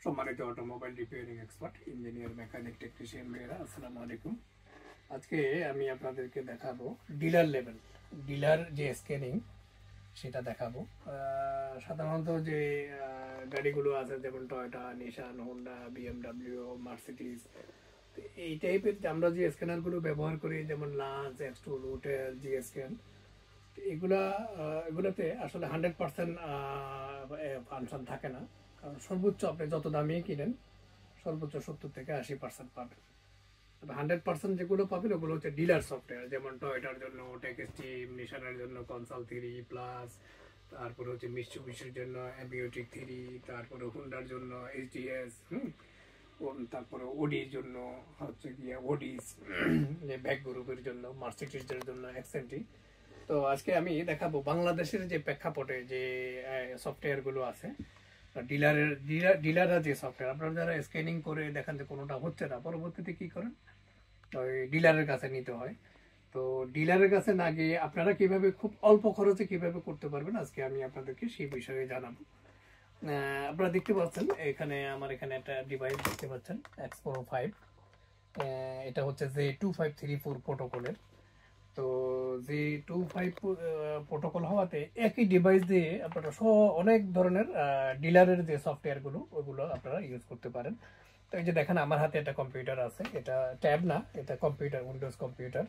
সম্মানিত automobile repairing expert, engineer, mechanic, technician ভাইয়েরা, আসসালামু আলাইকুম। আজকে আমি আপনাদেরকে দেখাবো ডিলার লেভেল, ডিলার যে স্ক্যানিং সেটা দেখাবো। সাধারণত যে গাড়িগুলো আছে যেমন টয়োটা, নিশান, হোন্ডা, বিএমডাব্লিউ, মার্সিডিজ, এই টাইপের আমরা যে স্ক্যানারগুলো ব্যবহার করি যেমন লান্স, এক্সট্রুল, হোটেল, জি স্ক্যান, এগুলোতে আসলে 100% ফাংশন থাকে না। কারণ সর্বোচ্চ আপনি যত দামি কিনেন সর্বোচ্চ 70 থেকে 80% পাবেন। তবে 100% যেগুলো পাবেন ওগুলো হচ্ছে ডিলার সফটওয়্যার, যেমন টয়োটার জন্য টেকস্টিম, নিশানের জন্য কনসাল 3+, তারপরে হচ্ছে মিৎসুবিশির জন্য অ্যাবিওটিক 3, তারপরে হুন্ডার জন্য এইচডিএস, তারপরে ওডির জন্য হচ্ছে গিয়ে ওডিস, যে ব্যাক গ্রুপের জন্য মার্সিডিজের জন্য এক্সেন্টি। তো আজকে আমি দেখাবো বাংলাদেশের যে প্রেক্ষাপটে যে সফটওয়্যারগুলো আছে, ডিলাররা যে সফটওয়্যার, আপনারা যারা স্ক্যানিং করে দেখেন যে কোনোটা হচ্ছে না, পরবর্তীতে কি করেন, ওই ডিলারের কাছে নিতে হয়। তো ডিলারের কাছে না গিয়ে আপনারা কিভাবে খুব অল্প খরচে কিভাবে করতে পারবেন আজকে আমি আপনাদেরকে সেই বিষয়ে জানাবো। আপনারা দেখতে পাচ্ছেন এখানে আমার এখানে একটা ডিভাইস দেখতে পাচ্ছেন X-Pro 5, এটা হচ্ছে যে 2534 প্রোটোকলের। তো যে 25 প্রোটোকল হওয়াতে একই ডিভাইস দিয়ে আপনারা অনেক ধরনের ডিলারের যে সফটওয়্যারগুলো ওইগুলো আপনারা ইউজ করতে পারেন। তো এই যে দেখেন আমার হাতে একটা কম্পিউটার আছে, এটা ট্যাব না, এটা কম্পিউটার, উইন্ডোজ কম্পিউটার।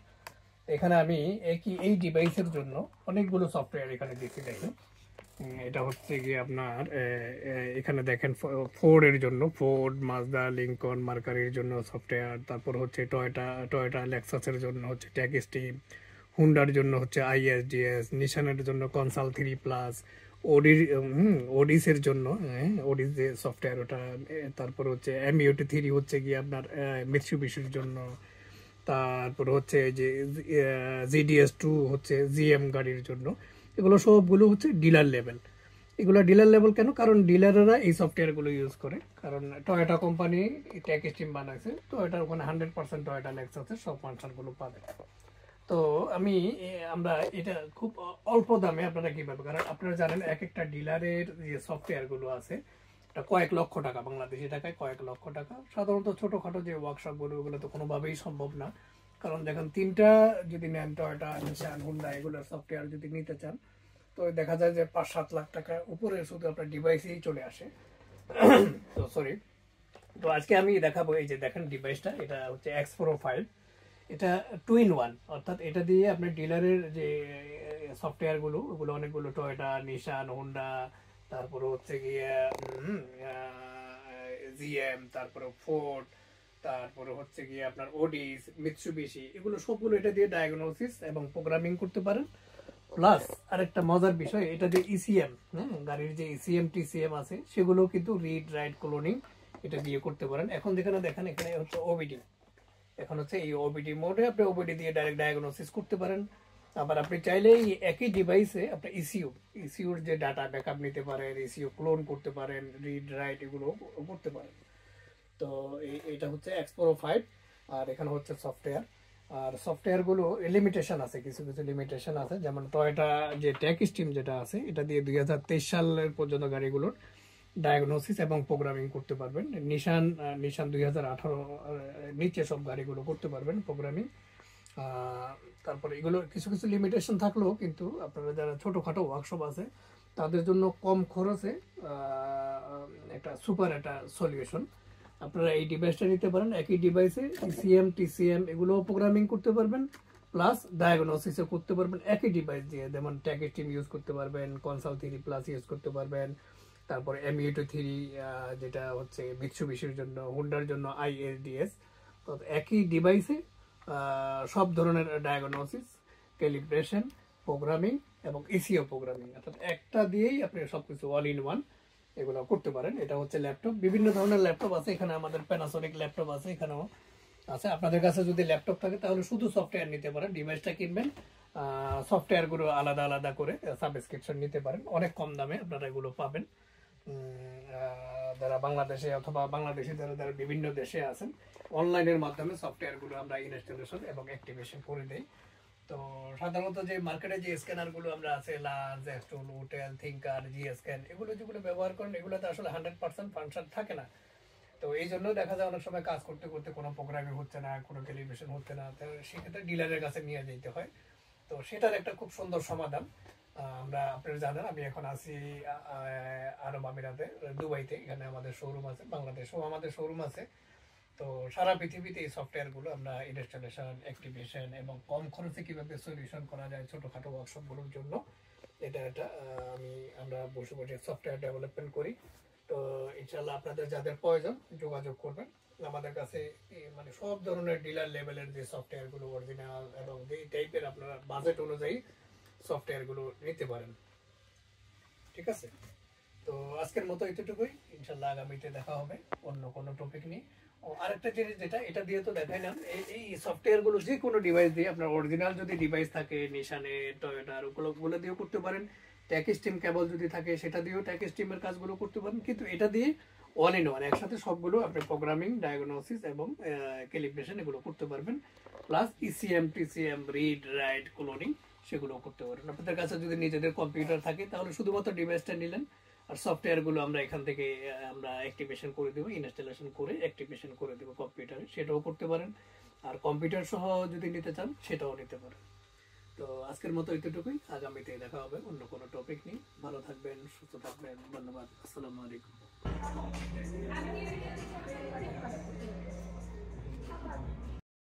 এখানে আমি এই ডিভাইসের জন্য অনেকগুলো সফটওয়্যার এখানে দিচ্ছি। দেখেন এটা হচ্ছে গিয়ে আপনার এখানে দেখেন ফোর্ডের জন্য ফোর্ড, মাজদা, লিঙ্কন, মার্কারির জন্য সফটওয়্যার, তারপর হচ্ছে টয়োটা লেক্সাসের জন্য হচ্ছে টেকস্টিম, হুন্ডার জন্য হচ্ছে আইএসডিএস, নিশানের জন্য কনসাল 3+, ওডিসের জন্য ওডিস যে সফটওয়্যার ওটা, তারপর হচ্ছে এমইউটি 3 হচ্ছে গিয়ে আপনার মিৎসুবিশির জন্য, তারপর হচ্ছে যে জিডিএস 2 হচ্ছে জিএম গাড়ির জন্য। এগুলো সবগুলো হচ্ছে ডিলার লেভেল। এগুলো ডিলার লেভেল কেন? কারণ ডিলাররা এই সফটওয়্যারগুলো ইউজ করে। কারণ টয়োটা কোম্পানি টেকস্টিম বানাইছে, তো এটার ওখানে 100% টয়োটা লেক্সাসের সব ফাংশনগুলো পাবে। তো আমরা এটা খুব অল্প দামে আপনারা কিভাবে, কারণ আপনারা জানেন এক একটা ডিলারের যে সফটওয়্যারগুলো আছে এটা কয়েক লক্ষ টাকা, বাংলাদেশি টাকায় কয়েক লক্ষ টাকা। সাধারণত ছোটোখাটো যে ওয়ার্কশপগুলো ওগুলো তো কোনোভাবেই সম্ভব না। কারণ দেখেন তিনটা যদি নেন, টয়োটা, নিশান, হুন্ডা, এগুলোর সফটওয়্যার যদি নিতে চান তো দেখা যায় যে 5-7 লাখ টাকা উপরে শুধু আপনার ডিভাইসেই চলে আসে। তো সরি, তো আজকে আমি দেখাবো এই যে দেখেন ডিভাইসটা, এটা হচ্ছে X-Pro 5, এটা 2-in-1, অর্থাৎ এটা দিয়ে আপনি ডিলারের যে সফটওয়্যারগুলো ওগুলো অনেকগুলো টয়োটা, নিশান, হোন্ডা, তারপরে হচ্ছে গিয়ে জিএম, তারপরে ফোর্ড, তারপরে হচ্ছে গিয়ে আপনার ওডিস, মিৎসুবিশি, এগুলো সবগুলো এটা দিয়ে ডায়াগনোসিস এবং প্রোগ্রামিং করতে পারেন। প্লাস আরেকটা মজার বিষয়, এটা যে ইসিএম, গাড়ির যে ইসিএম টিসিএম আছে সেগুলো কিন্তু রিড, রাইট, ক্লোনিং এটা দিয়ে করতে পারেন। এখন যেখানে দেখেন এখানে হচ্ছে ওবিডি, এখন হচ্ছে এই ওবিডি মোডে আপনি ওবিডি দিয়ে ডাইরেক্ট ডায়াগনোসিস করতে পারেন। আবার আপনি চাইলে একই ডিভাইসে আপনি ইসিউর যে ডাটা ব্যাকআপ নিতে পারেন, ইসিউ ক্লোন করতে পারেন, রিড, রাইট এগুলো করতে পারেন। তো এটা হচ্ছে X-Pro 5, আর এখানে হচ্ছে সফটওয়্যার। আর সফটওয়্যারগুলো লিমিটেশন আছে, কিছু কিছু লিমিটেশন আছে। যেমন টয়োটা যে টেকস্টিম যেটা আছে এটা দিয়ে 2023 সালের পর্যন্ত গাড়িগুলোর ডায়াগনোসিস এবং প্রোগ্রামিং করতে পারবেন। নিশান 2018 নিচে সব গাড়িগুলো করতে পারবেন প্রোগ্রামিং। তারপরে এগুলো কিছু কিছু লিমিটেশন থাকলেও কিন্তু আপনারা যারা ছোটোখাটো ওয়ার্কশপ আছে তাদের জন্য কম খরচে একটা সুপার একটা সলিউশন। আপনারা এই ডিভাইসটা নিতে পারেন, একই ডিভাইসে ইসিএম, টিসিএম এগুলোও প্রোগ্রামিং করতে পারবেন, প্লাস ডায়াগনোসিসও করতে পারবেন একই ডিভাইস দিয়ে। যেমন টেকস্টিম ইউজ করতে পারবেন, কনসাল 3+ ইউজ করতে পারবেন, তারপরে এমইউটি 3 যেটা হচ্ছে মিৎসুবিশির জন্য, হুন্ডার জন্য আইএসডিএস। তো একই ডিভাইসে সব ধরনের ডায়াগনোসিস, ক্যালিব্রেশন, প্রোগ্রামিং এবং ইসিও প্রোগ্রামিং, অর্থাৎ একটা দিয়েই আপনি সবকিছু অল-ইন-ওয়ান এগুলো করতে পারেন। এটা হচ্ছে ল্যাপটপ, বিভিন্ন ধরনের ল্যাপটপ আছে এখানে, আমাদের প্যানাসোনিক ল্যাপটপ আছে এখানেও আছে। আপনাদের কাছে যদি ল্যাপটপ থাকে তাহলে শুধু সফটওয়্যার নিতে পারেন, ডিভাইসটা কিনবেন, সফটওয়্যারগুলো আলাদা আলাদা করে সাবস্ক্রিপশন নিতে পারেন, অনেক কম দামে আপনারা এগুলো পাবেন। যারা বাংলাদেশে অথবা বাংলাদেশে যারা বিভিন্ন দেশে আছেন, অনলাইনের মাধ্যমে সফটওয়্যারগুলো আমরা ইনস্টলেশন এবং অ্যাক্টিভেশন করে দেই। তো সাধারণত যে মার্কেটে যে স্ক্যানার গুলো আমরা আছে, লার্জ, এক্সট্রোল, হোটেল, থিঙ্কার, জি স্ক্যান, এগুলো যেগুলো ব্যবহার করেন এগুলোতে আসলে 100% ফাংশন থাকে না। তো এই জন্য দেখা যায় অনেক সময় কাজ করতে করতে কোনো প্রোগ্রামিং হচ্ছে না, কোনো ক্যালিব্রেশন হচ্ছে না, তো সেক্ষেত্রে ডিলারের কাছে নিয়ে যেতে হয়। তো সেটার একটা খুব সুন্দর সমাধান আমরা, আপনারা জানেন আমি এখন আছি আরব আমিরাতে, দুবাইতে। এখানে আমাদের শোরুম আছে, বাংলাদেশেও আমাদের শোরুম আছে। তো সারা পৃথিবীতে এই সফটওয়্যারগুলো আমরা ইনস্টলেশন, অ্যাক্টিভেশন এবং কম খরচে কিভাবে সলিউশন করা যায় ছোটোখাটো ওয়ার্কশপগুলোর জন্য, এটা আমরা বসে বসে সফটওয়্যার ডেভেলপমেন্ট করি। তো ইনশাল্লাহ আপনাদের যাদের প্রয়োজন যোগাযোগ করবেন আমাদের কাছে। মানে সব ধরনের ডিলার লেভেলের যে সফটওয়্যারগুলো অরিজিনাল এবং যে টাইপের আপনারা বাজেট অনুযায়ী সফটওয়্যারগুলো নিতে পারেন। ঠিক আছে, তো আজকের মতো এতটুকুই। ইনশাল্লাহ আগামীতে দেখা হবে অন্য কোনো টপিক নিয়ে। আরেকটা জিনিস যেটা এটা দিয়ে তো দেখাইলাম, এই সফটওয়্যার গুলো যে কোনো ডিভাইস দিয়ে, আপনার অরিজিনাল যদি ডিভাইস থাকে নিশানের, টয়োটার, ওগুলো দিয়েও করতে পারেন। ট্যাক স্টিম কেবল যদি থাকে সেটা দিয়েও ট্যাক স্টিমের কাজগুলো করতে পারেন। কিন্তু এটা দিয়ে অল ইন ওয়ান একসাথে সবগুলো আপনি প্রোগ্রামিং, ডায়াগনোসিস এবং ক্যালিব্রেশন এগুলো করতে পারবেন। Plus ECM, TCM, read, right, cloning সেগুলো করতে পারবেন। আপনাদের কাছে যদি নিজেদের কম্পিউটার থাকে তাহলে শুধুমাত্র ডিভাইসটা নিলেন, আর সফটওয়্যার গুলো আমরা এখান থেকে আমরা অ্যাক্টিভেশন করে দেবো, ইনস্টলেশন করে অ্যাক্টিভেশন করে দেবো কম্পিউটারে, সেটাও করতে পারেন। আর কম্পিউটার সহ যদি নিতে চান সেটাও নিতে পারেন। তো আজকের মতো এতটুকুই, আগামীতে দেখা হবে অন্য কোনো টপিক নিয়ে। ভালো থাকবেন, সুস্থ থাকবেন, ধন্যবাদ, আসসালামু আলাইকুম।